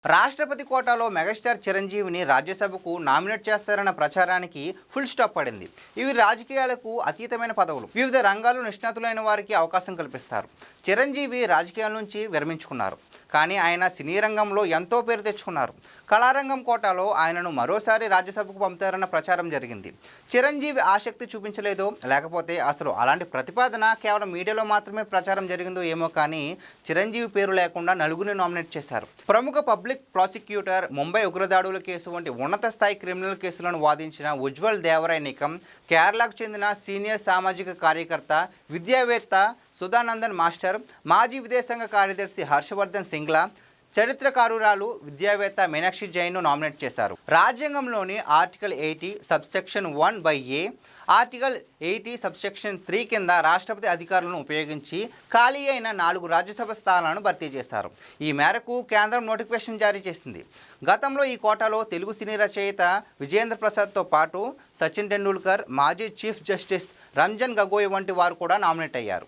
రాష్ట్రపతి కోటాలో మెగాస్టార్ చిరంజీవిని రాజ్యసభకు నామినేట్ చేస్తారన్న ప్రచారానికి ఫుల్ స్టాప్ పడింది. ఇవి రాజకీయాలకు అతీతమైన పదవులు. వివిధ రంగాల్లో నిష్ణాతులైన వారికి అవకాశం కల్పిస్తారు. చిరంజీవి రాజకీయాల నుంచి విరమించుకున్నారు, కానీ ఆయన సినీ రంగంలో ఎంతో పేరు తెచ్చుకున్నారు. కళారంగం కోటాలో ఆయనను మరోసారి రాజ్యసభకు పంపుతారన్న ప్రచారం జరిగింది. చిరంజీవి ఆసక్తి చూపించలేదో, లేకపోతే అసలు అలాంటి ప్రతిపాదన కేవలం మీడియాలో మాత్రమే ప్రచారం జరిగిందో ఏమో, కానీ చిరంజీవి పేరు లేకుండా నలుగురిని నామినేట్ చేశారు. ప్రముఖ పబ్లిక్ ప్రాసిక్యూటర్, ముంబై ఉగ్రదాడుల కేసు వంటి ఉన్నత స్థాయి క్రిమినల్ కేసులను వాదించిన ఉజ్వల్ దేవరాయ్ నికమ్, కేరళకు చెందిన సీనియర్ సామాజిక కార్యకర్త, విద్యావేత్త సుధానందన్ మాస్టర్, మాజీ విదేశాంగ కార్యదర్శి హర్షవర్ధన్ సింగ్లా, చరిత్రకారురాలు విద్యావేత్త మీనాక్షి జైన్ను నామినేట్ చేశారు. రాజ్యాంగంలోని article 80 subsection 1(a), article 80 subsection 3 కింద రాష్ట్రపతి అధికారులను ఉపయోగించి ఖాళీ అయిన 4 రాజ్యసభ స్థానాలను భర్తీ చేశారు. ఈ మేరకు కేంద్రం నోటిఫికేషన్ జారీ చేసింది. గతంలో ఈ కోటాలో తెలుగు సినీ రచయిత విజేంద్ర ప్రసాద్తో పాటు సచిన్ టెండూల్కర్, మాజీ చీఫ్ జస్టిస్ రంజన్ గగోయ్ వంటి వారు కూడా నామినేట్ అయ్యారు.